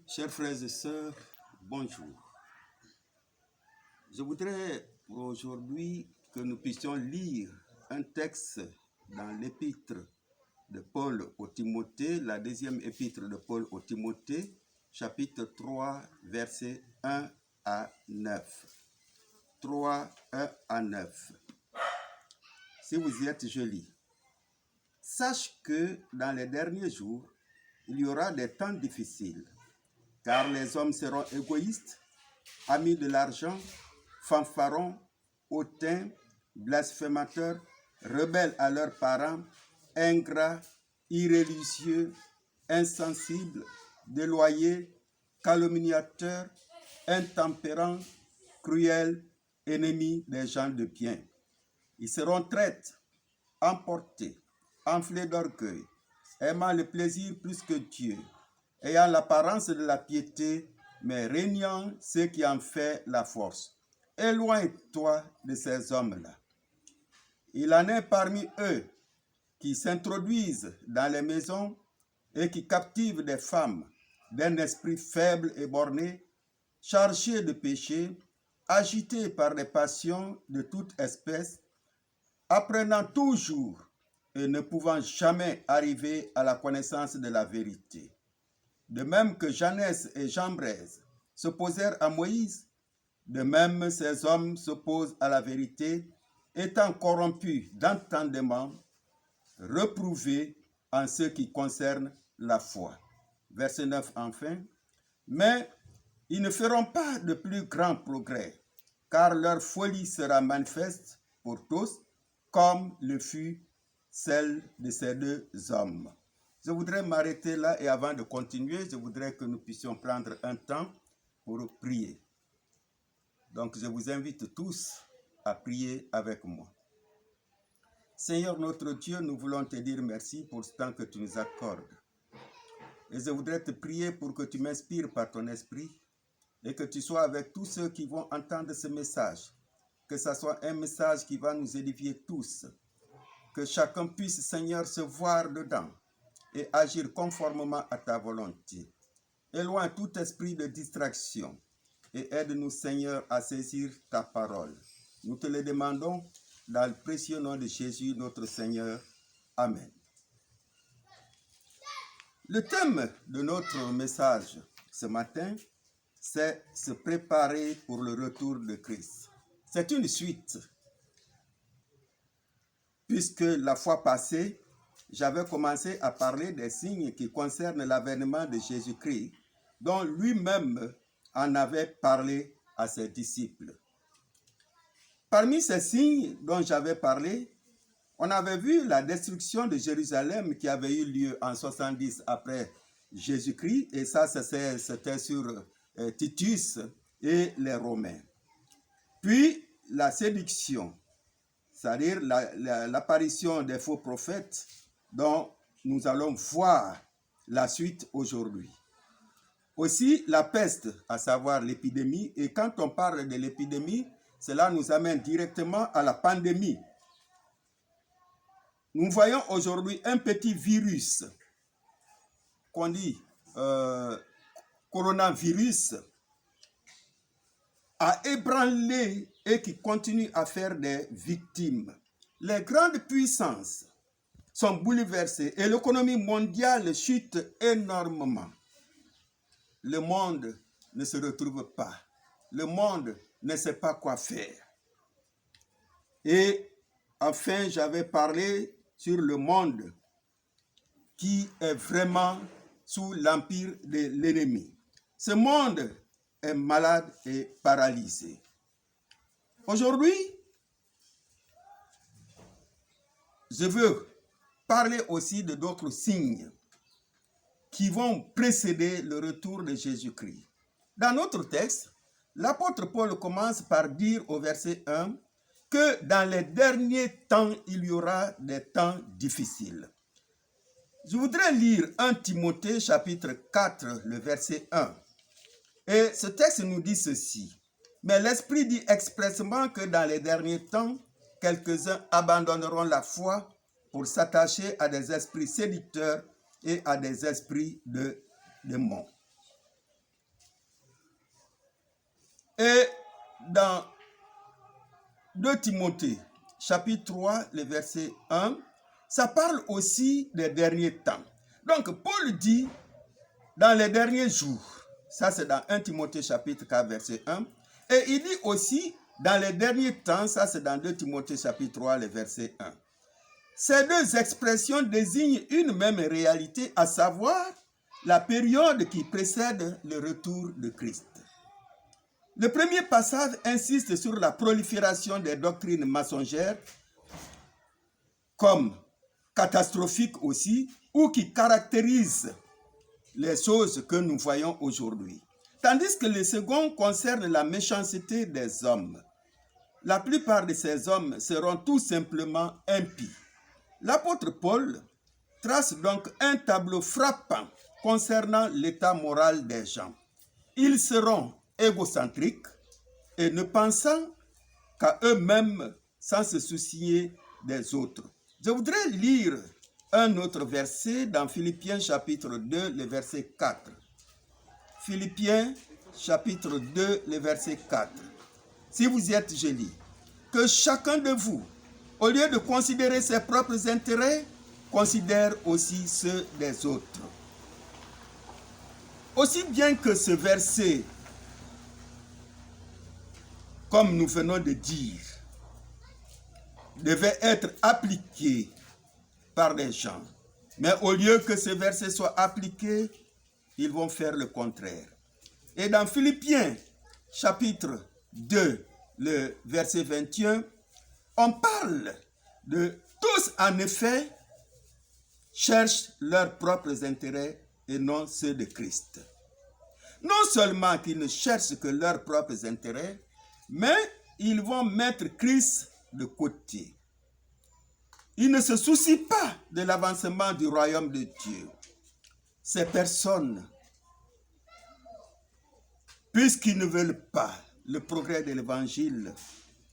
Chers frères et sœurs, bonjour. Je voudrais pour aujourd'hui que nous puissions lire un texte dans l'épître de Paul au Timothée, la deuxième épître de Paul au Timothée, chapitre 3, versets 1 à 9. 3, 1 à 9. Si vous y êtes, je lis. Sache que dans les derniers jours, il y aura des temps difficiles, car les hommes seront égoïstes, amis de l'argent, fanfarons, hautains, blasphémateurs, rebelles à leurs parents, ingrats, irréligieux, insensibles, déloyés, calomniateurs, intempérants, cruels, ennemis des gens de bien. Ils seront traîtres, emportés, enflés d'orgueil, aimant le plaisir plus que Dieu, ayant l'apparence de la piété, mais régnant ce qui en fait la force. Éloigne-toi de ces hommes-là. Il en est parmi eux qui s'introduisent dans les maisons et qui captivent des femmes d'un esprit faible et borné, chargés de péché, agités par des passions de toute espèce, apprenant toujours et ne pouvant jamais arriver à la connaissance de la vérité. De même que Janès et Jambres s'opposèrent à Moïse, de même ces hommes s'opposent à la vérité, étant corrompus d'entendement, reprouvés en ce qui concerne la foi. Verset 9 enfin. Mais ils ne feront pas de plus grands progrès, car leur folie sera manifeste pour tous, comme le fut celle de ces deux hommes. Je voudrais m'arrêter là et avant de continuer, je voudrais que nous puissions prendre un temps pour prier. Donc je vous invite tous à prier avec moi. Seigneur notre Dieu, nous voulons te dire merci pour ce temps que tu nous accordes. Et je voudrais te prier pour que tu m'inspires par ton esprit et que tu sois avec tous ceux qui vont entendre ce message. Que ce soit un message qui va nous édifier tous. Que chacun puisse, Seigneur, se voir dedans et agir conformément à ta volonté. Éloigne tout esprit de distraction et aide-nous, Seigneur, à saisir ta parole. Nous te le demandons dans le précieux nom de Jésus, notre Seigneur. Amen. Le thème de notre message ce matin, c'est se préparer pour le retour de Christ. C'est une suite, puisque la fois passée, j'avais commencé à parler des signes qui concernent l'avènement de Jésus-Christ, dont lui-même en avait parlé à ses disciples. Parmi ces signes dont j'avais parlé, on avait vu la destruction de Jérusalem qui avait eu lieu en 70 après Jésus-Christ, et ça c'était sur Titus et les Romains. Puis la séduction, c'est-à-dire l'apparition des faux prophètes dont nous allons voir la suite aujourd'hui. Aussi la peste, à savoir l'épidémie, et quand on parle de l'épidémie, cela nous amène directement à la pandémie. Nous voyons aujourd'hui un petit virus qu'on dit coronavirus a ébranlé et qui continue à faire des victimes. Les grandes puissances sont bouleversées et l'économie mondiale chute énormément. Le monde ne se retrouve pas. Le monde ne sait pas quoi faire. Et enfin, j'avais parlé sur le monde qui est vraiment sous l'empire de l'ennemi. Ce monde est malade et paralysé. Aujourd'hui, je veux parler aussi de d'autres signes qui vont précéder le retour de Jésus-Christ. Dans notre texte, l'apôtre Paul commence par dire au verset 1 que dans les derniers temps, il y aura des temps difficiles. Je voudrais lire 1 Timothée chapitre 4, le verset 1. Et ce texte nous dit ceci. Mais l'Esprit dit expressément que dans les derniers temps, quelques-uns abandonneront la foi pour s'attacher à des esprits séducteurs et à des esprits de démons. Et dans 2 Timothée, chapitre 3, le verset 1, ça parle aussi des derniers temps. Donc, Paul dit, dans les derniers jours, ça c'est dans 1 Timothée, chapitre 4, verset 1, et il dit aussi, dans les derniers temps, ça c'est dans 2 Timothée, chapitre 3, le verset 1. Ces deux expressions désignent une même réalité, à savoir la période qui précède le retour de Christ. Le premier passage insiste sur la prolifération des doctrines mensongères, comme catastrophiques aussi, ou qui caractérisent les choses que nous voyons aujourd'hui. Tandis que le second concerne la méchanceté des hommes. La plupart de ces hommes seront tout simplement impies. L'apôtre Paul trace donc un tableau frappant concernant l'état moral des gens. Ils seront égocentriques et ne pensant qu'à eux-mêmes sans se soucier des autres. Je voudrais lire un autre verset dans Philippiens chapitre 2, le verset 4. Philippiens chapitre 2, le verset 4. Si vous y êtes, je lis. Que chacun de vous, au lieu de considérer ses propres intérêts, considère aussi ceux des autres. Aussi bien que ce verset, comme nous venons de dire, devait être appliqué par les gens, mais au lieu que ce verset soit appliqué, ils vont faire le contraire. Et dans Philippiens chapitre 2, le verset 21, on parle de tous en effet cherchent leurs propres intérêts et non ceux de Christ. Non seulement qu'ils ne cherchent que leurs propres intérêts, mais ils vont mettre Christ de côté. Ils ne se soucient pas de l'avancement du royaume de Dieu. Ces personnes, puisqu'ils ne veulent pas le progrès de l'évangile,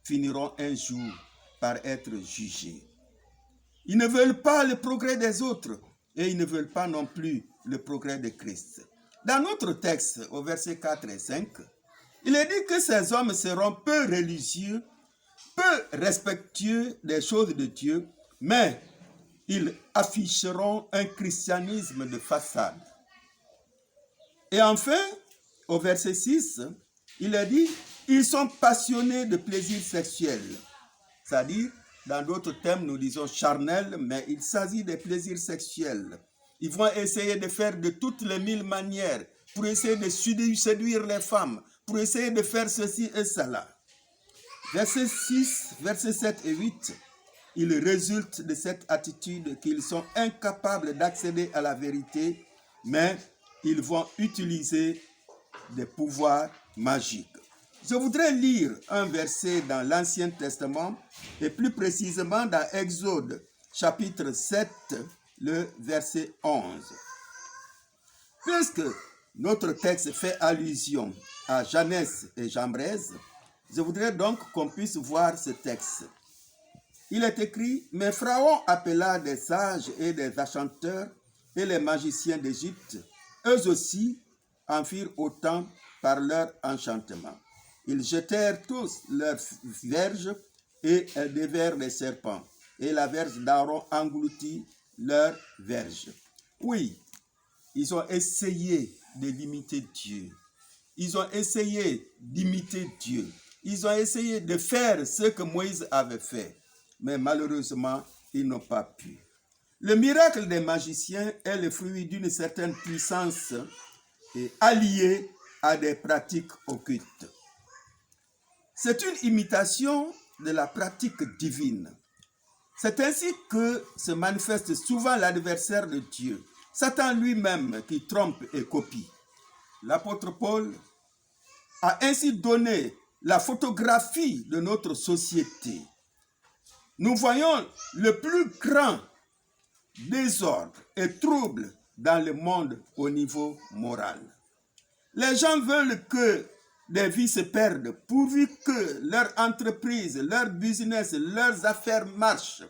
finiront un jour par être jugés. Ils ne veulent pas le progrès des autres et ils ne veulent pas non plus le progrès de Christ. Dans notre texte, au verset 4 et 5, il est dit que ces hommes seront peu religieux, peu respectueux des choses de Dieu, mais ils afficheront un christianisme de façade. Et enfin, au verset 6, il est dit, ils sont passionnés de plaisirs sexuels. C'est-à-dire, dans d'autres termes, nous disons charnels, mais il s'agit des plaisirs sexuels. Ils vont essayer de faire de toutes les 1000 manières pour essayer de séduire les femmes, pour essayer de faire ceci et cela. Verset 6, verset 7 et 8, il résulte de cette attitude qu'ils sont incapables d'accéder à la vérité, mais ils vont utiliser des pouvoirs magiques. Je voudrais lire un verset dans l'Ancien Testament, et plus précisément dans Exode, chapitre 7, le verset 11. Puisque notre texte fait allusion à Janès et Jambres, je voudrais donc qu'on puisse voir ce texte. Il est écrit, « Mais Pharaon appela des sages et des enchanteurs et les magiciens d'Égypte. Eux aussi en firent autant par leur enchantement. Ils jetèrent tous leurs verges et déverrent les serpents. Et la verge d'Aaron engloutit leurs verges. » Oui, ils ont essayé de limiter Dieu. Ils ont essayé d'imiter Dieu. Ils ont essayé de faire ce que Moïse avait fait. Mais malheureusement, ils n'ont pas pu. Le miracle des magiciens est le fruit d'une certaine puissance et alliée à des pratiques occultes. C'est une imitation de la pratique divine. C'est ainsi que se manifeste souvent l'adversaire de Dieu, Satan lui-même qui trompe et copie. L'apôtre Paul a ainsi donné la photographie de notre société. Nous voyons le plus grand désordre et trouble dans le monde au niveau moral. Les gens veulent que des vies se perdent pourvu que leur entreprise, leur business, leurs affaires marchent.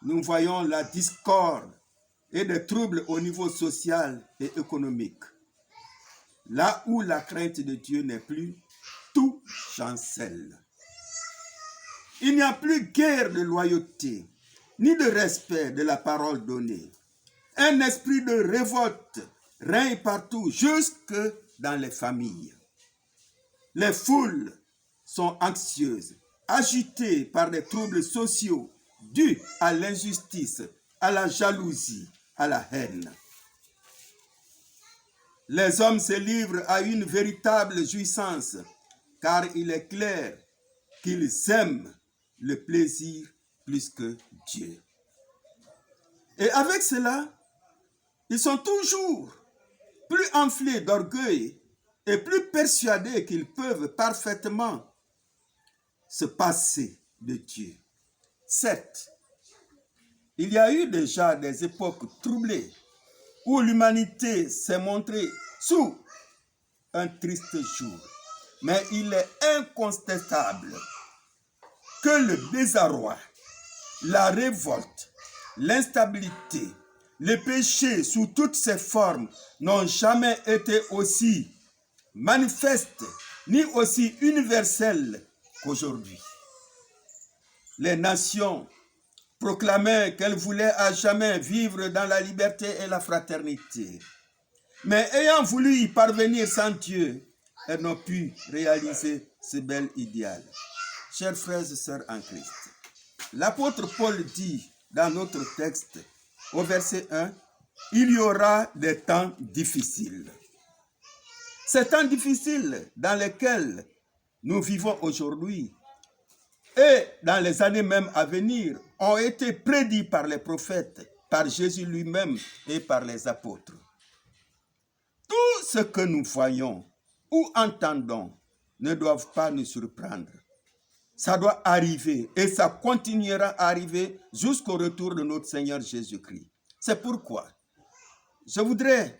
Nous voyons la discorde et des troubles au niveau social et économique. Là où la crainte de Dieu n'est plus, tout chancelle. Il n'y a plus guère de loyauté, ni de respect de la parole donnée. Un esprit de révolte règne partout, jusque dans les familles. Les foules sont anxieuses, agitées par des troubles sociaux dus à l'injustice, à la jalousie, à la haine. Les hommes se livrent à une véritable jouissance, car il est clair qu'ils aiment le plaisir plus que Dieu. Et avec cela, ils sont toujours plus enflés d'orgueil et plus persuadés qu'ils peuvent parfaitement se passer de Dieu. Certes, il y a eu déjà des époques troublées où l'humanité s'est montrée sous un triste jour. Mais il est incontestable que le désarroi, la révolte, l'instabilité, le péché sous toutes ses formes n'ont jamais été aussi manifestes ni aussi universels qu'aujourd'hui. Les nations proclamaient qu'elles voulaient à jamais vivre dans la liberté et la fraternité. Mais ayant voulu y parvenir sans Dieu, elles n'ont pu réaliser ce bel idéal. Chers frères et sœurs en Christ, l'apôtre Paul dit dans notre texte, au verset 1, « Il y aura des temps difficiles. » Ces temps difficiles dans lesquels nous vivons aujourd'hui et dans les années même à venir ont été prédits par les prophètes, par Jésus lui-même et par les apôtres. Tout ce que nous voyons ou entendons ne doivent pas nous surprendre. Ça doit arriver et ça continuera à arriver jusqu'au retour de notre Seigneur Jésus-Christ. C'est pourquoi je voudrais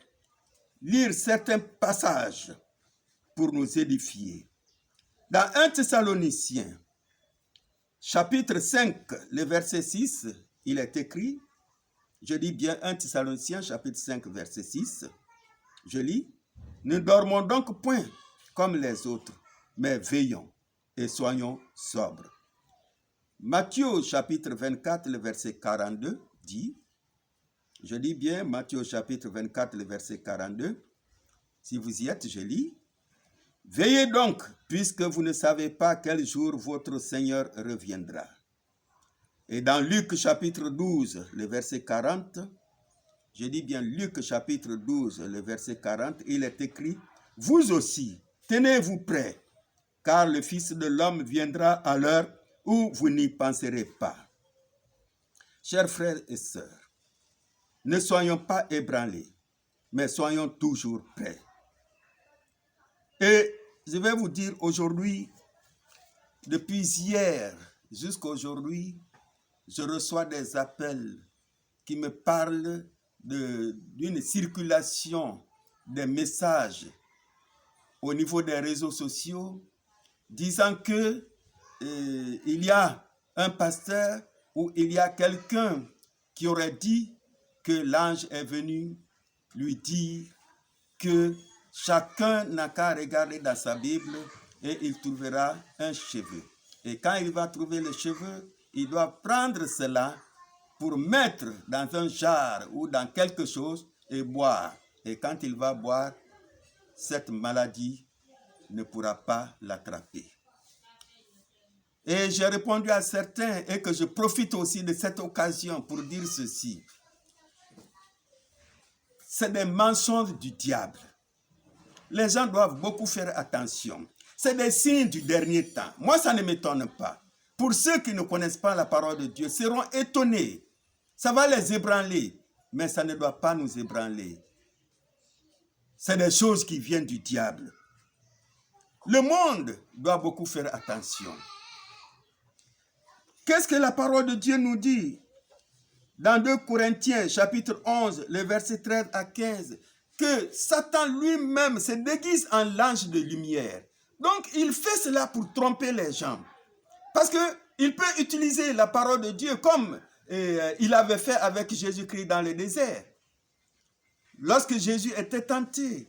lire certains passages pour nous édifier. Dans 1 Thessaloniciens, chapitre 5, le verset 6, il est écrit, je lis bien 1 Thessaloniciens, chapitre 5, verset 6, je lis, « Ne dormons donc point comme les autres, mais veillons et soyons sobres. » Matthieu, chapitre 24, le verset 42, dit, je lis bien Matthieu, chapitre 24, le verset 42, si vous y êtes, je lis, « Veillez donc, puisque vous ne savez pas quel jour votre Seigneur reviendra. » Et dans Luc, chapitre 12, le verset 40, je dis bien Luc, chapitre 12, le verset 40, il est écrit, « Vous aussi, tenez-vous prêts, car le Fils de l'homme viendra à l'heure où vous n'y penserez pas. » Chers frères et sœurs, ne soyons pas ébranlés, mais soyons toujours prêts. Et je vais vous dire aujourd'hui, depuis hier jusqu'à aujourd'hui, je reçois des appels qui me parlent d'une circulation des messages au niveau des réseaux sociaux disant que il y a un pasteur ou il y a quelqu'un qui aurait dit que l'ange est venu lui dire que chacun n'a qu'à regarder dans sa Bible et il trouvera un cheveu. Et quand il va trouver le cheveu, il doit prendre cela pour mettre dans un jar ou dans quelque chose et boire. Et quand il va boire, cette maladie ne pourra pas l'attraper. Et j'ai répondu à certains et que je profite aussi de cette occasion pour dire ceci. C'est des mensonges du diable. Les gens doivent beaucoup faire attention. C'est des signes du dernier temps. Moi, ça ne m'étonne pas. Pour ceux qui ne connaissent pas la parole de Dieu, seront étonnés. Ça va les ébranler, mais ça ne doit pas nous ébranler. C'est des choses qui viennent du diable. Le monde doit beaucoup faire attention. Qu'est-ce que la parole de Dieu nous dit? Dans 2 Corinthiens, chapitre 11, le verset 13 à 15, que Satan lui-même se déguise en l'ange de lumière. Donc, il fait cela pour tromper les gens. Parce qu'il peut utiliser la parole de Dieu comme il avait fait avec Jésus-Christ dans le désert. Lorsque Jésus était tenté,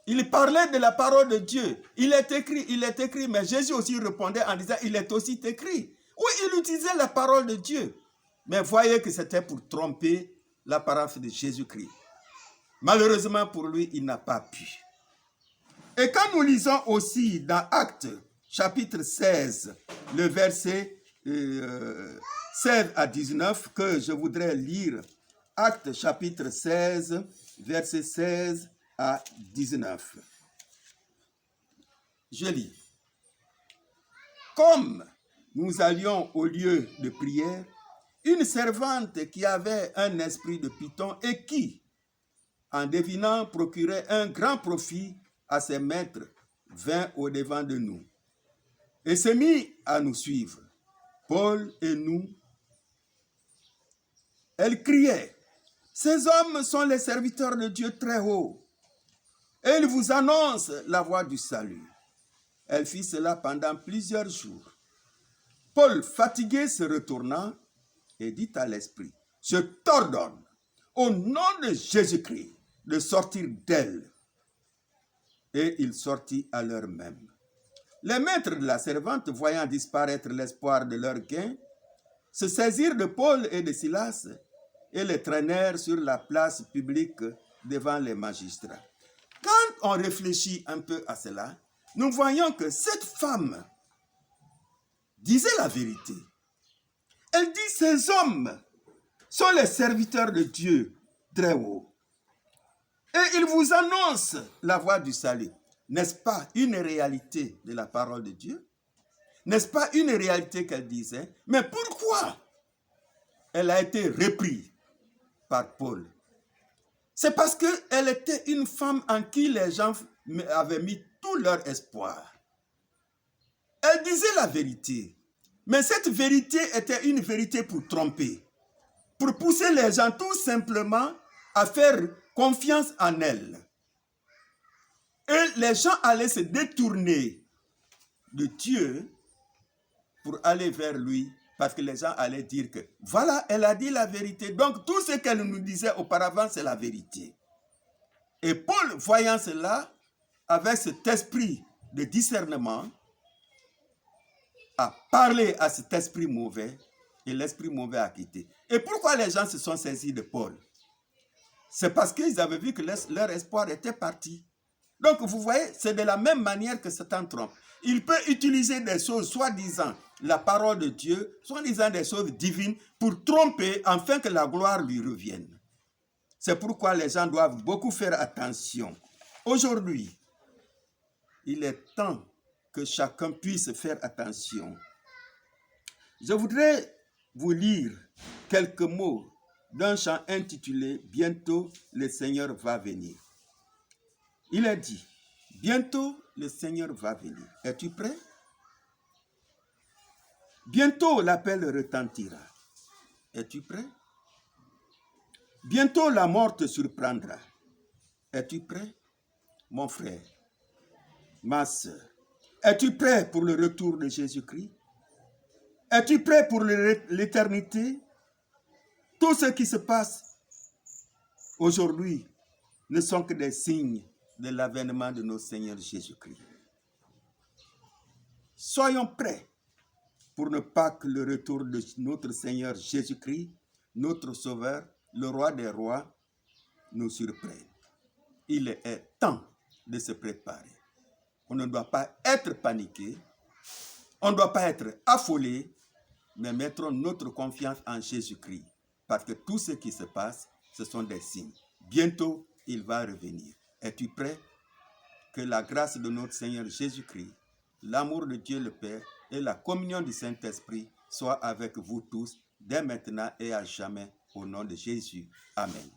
Il parlait de la parole de Dieu. Il est écrit, mais Jésus aussi répondait en disant, il est aussi écrit. Oui, il utilisait la parole de Dieu. Mais voyez que c'était pour tromper l'apparence de Jésus-Christ. Malheureusement pour lui, il n'a pas pu. Et quand nous lisons aussi dans Actes, chapitre 16, le verset 16 à 19, que je voudrais lire, Actes, chapitre 16, verset 16 à 19. Je lis. Comme nous allions au lieu de prière, une servante qui avait un esprit de python et qui, en devinant, procurait un grand profit à ses maîtres, vint au-devant de nous et se mit à nous suivre, Paul et nous. Elle criait, « Ces hommes sont les serviteurs de Dieu très haut, et ils vous annoncent la voie du salut. » Elle fit cela pendant plusieurs jours. Paul, fatigué, se retourna et dit à l'esprit, « Je t'ordonne, au nom de Jésus-Christ, de sortir d'elle. » Et il sortit à l'heure même. Les maîtres de la servante, voyant disparaître l'espoir de leur gain, se saisirent de Paul et de Silas et les traînèrent sur la place publique devant les magistrats. Quand on réfléchit un peu à cela, nous voyons que cette femme disait la vérité. Elle dit, ces hommes sont les serviteurs de Dieu très haut. Et ils vous annoncent la voie du salut. N'est-ce pas une réalité de la parole de Dieu? N'est-ce pas une réalité qu'elle disait? Mais pourquoi elle a été reprise par Paul? C'est parce qu'elle était une femme en qui les gens avaient mis tout leur espoir. Elle disait la vérité. Mais cette vérité était une vérité pour tromper. Pour pousser les gens tout simplement à faire confiance en elle. Et les gens allaient se détourner de Dieu pour aller vers lui, parce que les gens allaient dire que voilà, elle a dit la vérité. Donc tout ce qu'elle nous disait auparavant, c'est la vérité. Et Paul, voyant cela, avec cet esprit de discernement, a parlé à cet esprit mauvais, et l'esprit mauvais a quitté. Et pourquoi les gens se sont saisis de Paul? C'est parce qu'ils avaient vu que leur espoir était parti. Donc vous voyez, c'est de la même manière que Satan trompe. Il peut utiliser des choses, soi-disant la parole de Dieu, soi-disant des choses divines, pour tromper afin que la gloire lui revienne. C'est pourquoi les gens doivent beaucoup faire attention. Aujourd'hui, il est temps que chacun puisse faire attention. Je voudrais vous lire quelques mots d'un chant intitulé « Bientôt le Seigneur va venir ». Il est dit, bientôt le Seigneur va venir. Es-tu prêt? Bientôt l'appel retentira. Es-tu prêt? Bientôt la mort te surprendra. Es-tu prêt? Mon frère, ma soeur, es-tu prêt pour le retour de Jésus-Christ? Es-tu prêt pour l'éternité? Tout ce qui se passe aujourd'hui ne sont que des signes de l'avènement de notre Seigneur Jésus-Christ. Soyons prêts pour ne pas que le retour de notre Seigneur Jésus-Christ, notre Sauveur, le Roi des Rois, nous surprenne. Il est temps de se préparer. On ne doit pas être paniqué, on ne doit pas être affolé, mais mettons notre confiance en Jésus-Christ, parce que tout ce qui se passe, ce sont des signes. Bientôt, il va revenir. Es-tu prêt? Que la grâce de notre Seigneur Jésus-Christ, l'amour de Dieu le Père et la communion du Saint-Esprit soient avec vous tous, dès maintenant et à jamais, au nom de Jésus. Amen.